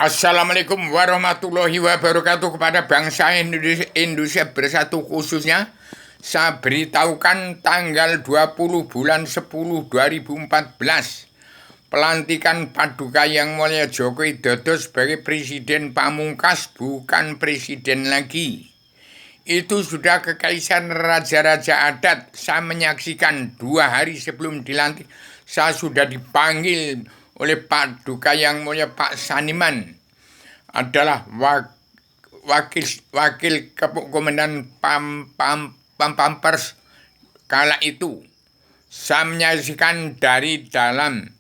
Assalamualaikum warahmatullahi wabarakatuh kepada bangsa Indonesia bersatu khususnya. Saya beritahukan tanggal 20 bulan 10 2014 pelantikan Paduka Yang Mulia Joko Widodo sebagai Presiden Pamungkas, bukan presiden lagi. Itu sudah kekaisaran raja-raja adat. Saya menyaksikan 2 hari sebelum dilantik. Saya sudah dipanggil oleh Paduka Yang Mulia Pak Saniman, adalah wakil komandan Pampers kala itu. Saya menyaksikan dari dalam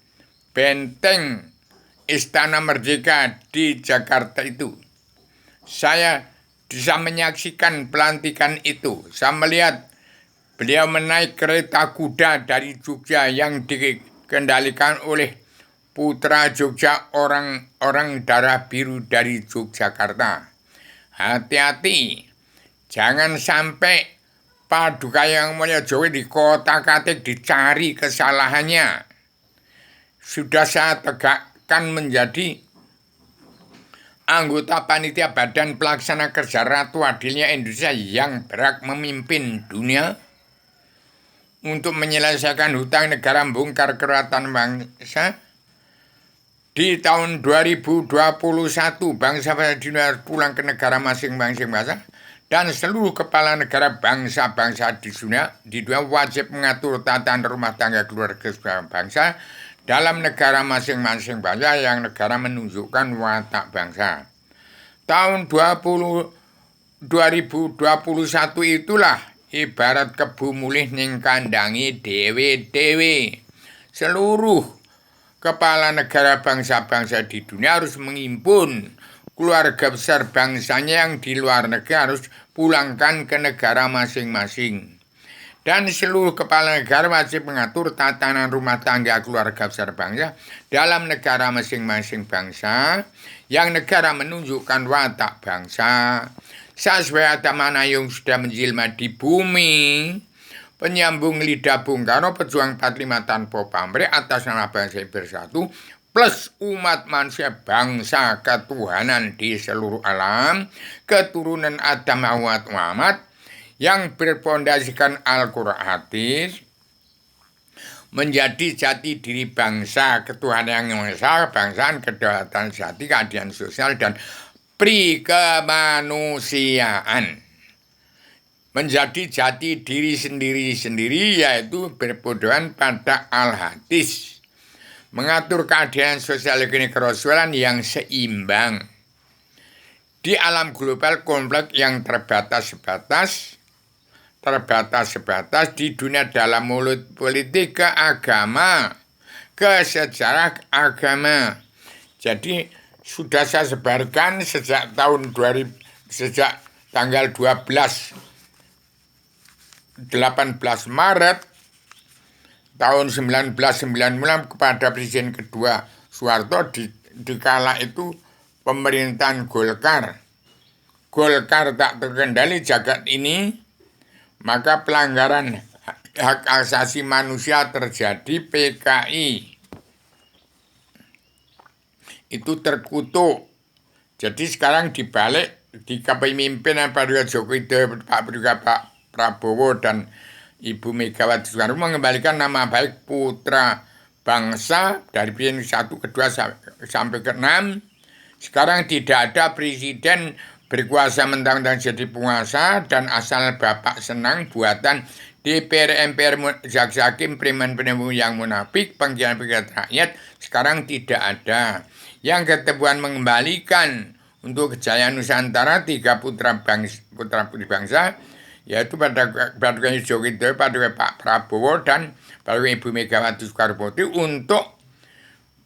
benteng Istana Merdeka di Jakarta itu. Saya bisa menyaksikan pelantikan itu. Saya melihat beliau menaik kereta kuda dari Jogja yang dikendalikan oleh putra Jogja, orang darah biru dari Yogyakarta. Hati-hati, jangan sampai Paduka Yang Mulia Joko di kotak-katik dicari kesalahannya. Sudah saya tegakkan menjadi anggota panitia Badan Pelaksana Kerja Ratu Adilnya Indonesia yang berhak memimpin dunia untuk menyelesaikan hutang negara, membongkar keratan bangsa. Di tahun 2021 bangsa-bangsa dunia harus pulang ke negara masing-masing bangsa, dan seluruh kepala negara bangsa-bangsa di dunia wajib mengatur tatanan rumah tangga keluarga bangsa dalam negara masing-masing bangsa yang negara menunjukkan watak bangsa. Tahun 2021 itulah ibarat kebu mulih ning kandangi dewe-dewe. Seluruh kepala negara bangsa-bangsa di dunia harus menghimpun keluarga besar bangsanya yang di luar negeri, harus pulangkan ke negara masing-masing. Dan seluruh kepala negara wajib mengatur tatanan rumah tangga keluarga besar bangsa dalam negara masing-masing bangsa yang negara menunjukkan watak bangsa sesuai mana yang sudah menjelma di bumi. Penyambung lidah Bung Karno, pejuang 45 tanpa pamrih atas nama bangsa bersatu plus umat manusia bangsa ketuhanan di seluruh alam, keturunan Adam Hawa Muhammad yang berpondasikan Al-Quran hadis, menjadi jati diri bangsa ketuhanan yang esa, kebangsaan, kedaulatan jati, keadilan sosial dan prikemanusiaan. Menjadi jati diri sendiri-sendiri, yaitu berpedoman pada al-hadis, mengatur keadilan sosial ekonomi kerasulan yang seimbang di alam global kompleks yang terbatas di dunia dalam mulut politik, keagama, kesejarah agama. Jadi sudah saya sebarkan sejak sejak tanggal 18 Maret tahun 1996 kepada Presiden kedua Soeharto di kala itu pemerintahan Golkar tak terkendali jagat ini, maka pelanggaran hak asasi manusia terjadi. PKI itu terkutuk. Jadi sekarang dibalik di kepemimpinan Pak Jokowi, Pak Prabowo dan Ibu Megawati Soekarno mengembalikan nama baik putra bangsa dari presiden 1, kedua sampai ke-6. Sekarang tidak ada presiden berkuasa mentang-mentang jadi penguasa dan asal bapak senang buatan DPR, MPR, jaksa hakim, preman penemu yang munafik, pengkhianat rakyat. Sekarang tidak ada. Yang ketemuan mengembalikan untuk kejayaan Nusantara 3 putra putri bangsa, yaitu Paduka Joko Widodo, Paduka Pak Prabowo, dan Paduka Ibu Megawati Soekarno Putri untuk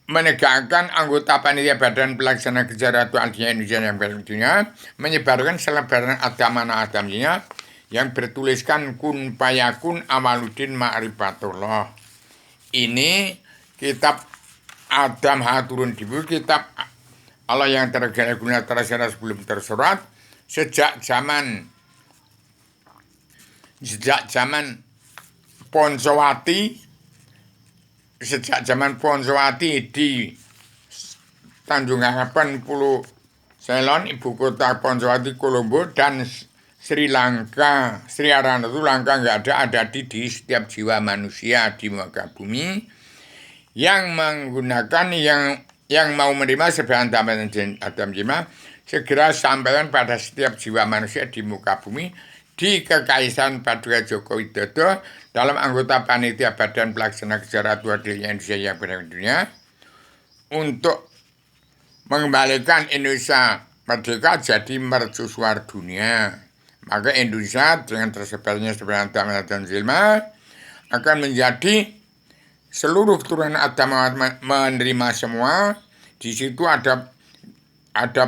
menegakkan anggota panitia Badan Pelaksana Kerja Ratu Adilnya Indonesia yang berikutnya, menyebarkan selebaran adamana yang bertuliskan kun payakun Amaluddin Ma'rifatullah. Ini kitab Adam Haturun Dibu, kitab Allah yang terguna terserat sebelum tersurat sejak zaman Ponsowati, di Tanjung Harapan, Pulau Ceylon, ibu kota Poncowati, Kolombo, dan Sri Lanka. Sri Arana itu Lanka nggak ada di setiap jiwa manusia di muka bumi yang menggunakan yang mau menerima sebagian Adam Jima segera sampaikan pada setiap jiwa manusia di muka bumi di Kekaisaran Paduka Djoko Widodo dalam anggota panitia Badan Pelaksana Kesejahteraan Indonesia yang berada di dunia untuk mengembalikan Indonesia merdeka jadi mercusuar dunia. Maka Indonesia dengan tersebarnya sebagian Adam Zilma akan menjadi seluruh keturunan Adam menerima semua. Di situ ada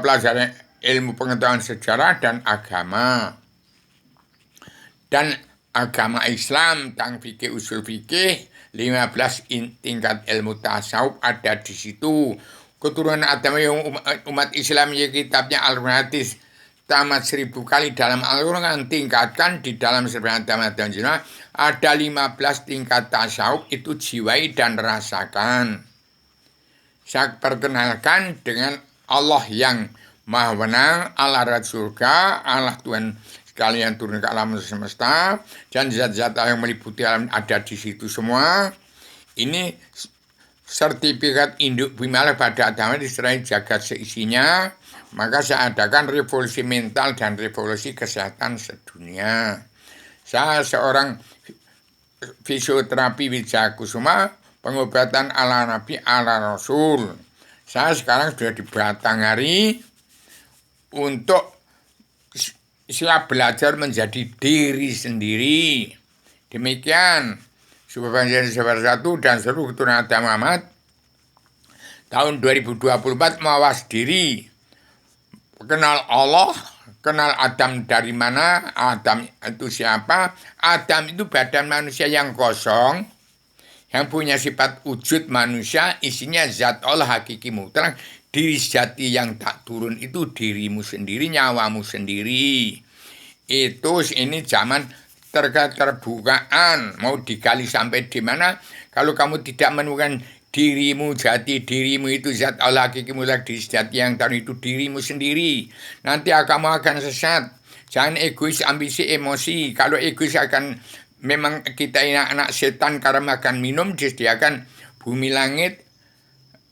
pelajaran ilmu pengetahuan sejarah dan agama. Dan agama Islam, tentang fikih usul fikih, 15 tingkat ilmu tasawuf ada di situ. Keturunan Adam yang umat Islam ya kitabnya Al-Quran Hadis tamat 1000 kali dalam Al-Quran tingkatkan di dalam sebagian dan jiwa ada 15 tingkat tasawuf itu jiwai dan rasakan. Saya perkenalkan dengan Allah yang Maha Benang, Allah Surga, Allah Tuhan sekalian turun ke alam semesta dan zat-zat yang meliputi alam ada di situ semua. Ini sertifikat induk bumi pada agama diserahi jagat seisinya, maka saya adakan revolusi mental dan revolusi kesehatan sedunia. Saya seorang fisioterapi Wijakusuma, pengobatan ala Nabi ala Rasul. Saya sekarang sudah di Batanghari untuk siap belajar menjadi diri sendiri. Demikian. Supaya satu dan seluruh keturunan Adam Muhammad tahun 2024 mawas diri, kenal Allah, kenal Adam dari mana, Adam itu siapa. Adam itu badan manusia yang kosong, yang punya sifat wujud manusia, isinya zat Allah hakiki mutlak, diri sejati yang tak turun itu dirimu sendiri, nyawamu sendiri. Itu ini zaman terbukaan mau digali sampai di mana. Kalau kamu tidak menemukan dirimu jati, dirimu itu zat Allah hakiki mutlak, diri sejati yang tahu itu dirimu sendiri, nanti kamu akan sesat. Jangan egois, ambisi, emosi. Kalau egois akan memang kita ini anak setan karena makan minum disediakan bumi langit,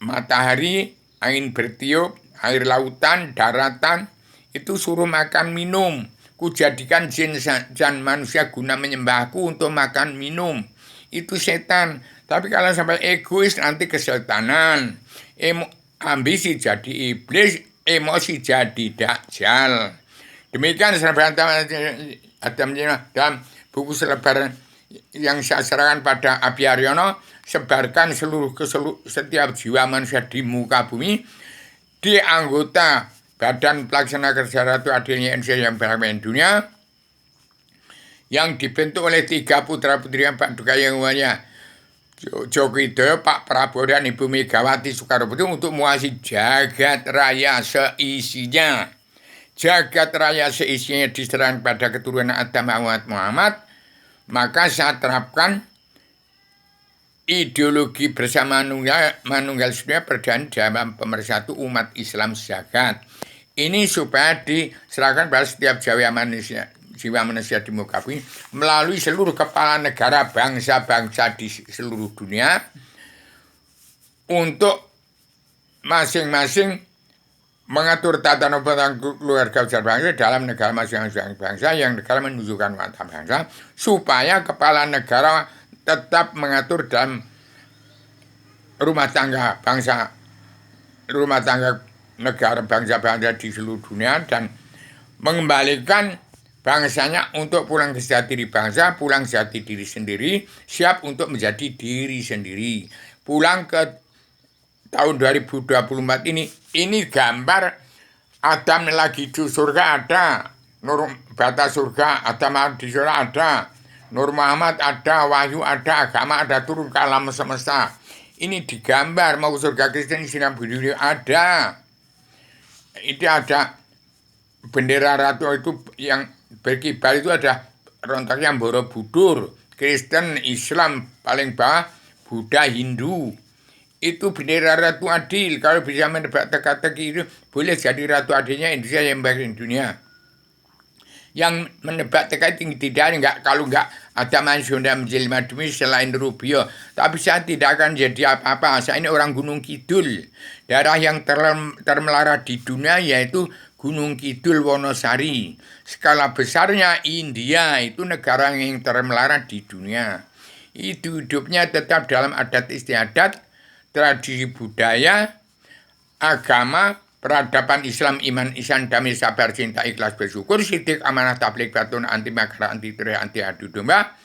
matahari, angin bertiup, air lautan, daratan itu suruh makan minum. Kujadikan jin dan manusia guna menyembahku untuk makan minum. Itu setan. Tapi kalau sampai egois nanti kesetanan. Ambisi jadi iblis, emosi jadi dajjal. Demikian serban Adam dalam buku selebaran yang saya serahkan pada Abi Haryono, sebarkan setiap jiwa manusia di muka bumi di anggota Badan Pelaksana Kesejahteraan Adilnya Indonesia yang berada di dunia yang dibentuk oleh 3 putra-putri yang Paduka yang umumnya Djoko Widodo, Pak Prabowo dan Ibu Megawati Soekarno Putri untuk menguasai jagat raya seisinya. Jagat raya seisinya diserahkan pada keturunan Adam Muhammad, maka saya terapkan ideologi bersama manunggal sedunia berdaan dalam pemersatu umat Islam sejagat. Ini supaya diserahkan pada setiap jiwa manusia di muka bumi melalui seluruh kepala negara bangsa-bangsa di seluruh dunia untuk masing-masing mengatur tata negara keluarga besar bangsa dalam negara masing-masing bangsa yang negara menunjukkan mata bangsa supaya kepala negara tetap mengatur dalam rumah tangga negara bangsa-bangsa di seluruh dunia dan mengembalikan bangsanya untuk pulang ke sejati diri bangsa, pulang sejati diri sendiri, siap untuk menjadi diri sendiri. Pulang ke tahun 2024 ini gambar Adam lagi di surga ada, Nur batas surga, Adam di surga ada, Nur Muhammad ada, Wahyu ada, agama ada turun ke alam semesta. Ini digambar mau surga Kristen Islam Buddha ada. Itu ada bendera ratu itu yang berkibar itu ada rontaknya Borobudur, Kristen, Islam paling bawah, Buddha, Hindu. itu bendera Ratu Adil. Kalau bisa menebak teka-teki itu, boleh jadi Ratu Adilnya Indonesia yang baik di dunia. Yang menebak teka tidak enggak, kalau enggak ada manusia yang menjelma demi selain Rubio. Tapi saya tidak akan jadi apa-apa. Saya ini orang Gunung Kidul. Daerah yang termelarat di dunia yaitu Gunung Kidul Wonosari. Skala besarnya India itu negara yang termelarat di dunia. Itu hidupnya tetap dalam adat istiadat, tradisi budaya, agama, peradaban Islam, iman, ihsan, damai, sabar, cinta, ikhlas, bersyukur, sidik, amanah, tabligh, batun, anti makar, anti tirai, anti adu domba,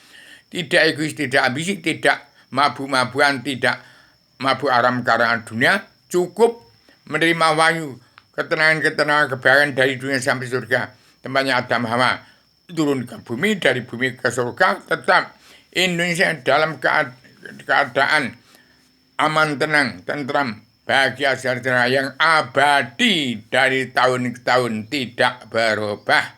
tidak egois, tidak ambisi, tidak mabuk-mabukan, tidak mabuk aram karangan dunia, cukup menerima wahyu, ketenangan-ketenangan, kebahagiaan dari dunia sampai surga, tempatnya Adam Hawa, turun ke bumi, dari bumi ke surga, tetap Indonesia dalam keadaan aman, tenang, tentram, bahagia, sejahtera yang abadi dari tahun ke tahun, tidak berubah.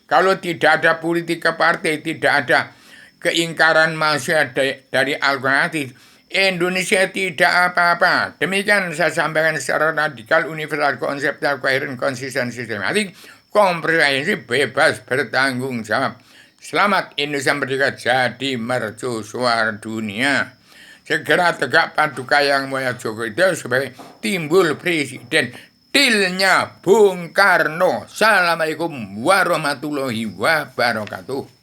Kalau tidak ada politik partai, tidak ada keingkaran manusia dari Al-Quran, Indonesia tidak apa-apa. Demikian saya sampaikan secara radikal, universal, konseptual, koheren, konsisten, sistematik, komprehensif, bebas, bertanggung jawab. Selamat Indonesia Merdeka jadi mercusuar dunia. Segera tegak paduka yang mulia Joko Widodo supaya timbul presiden tilnya Bung Karno. Assalamualaikum warahmatullahi wabarakatuh.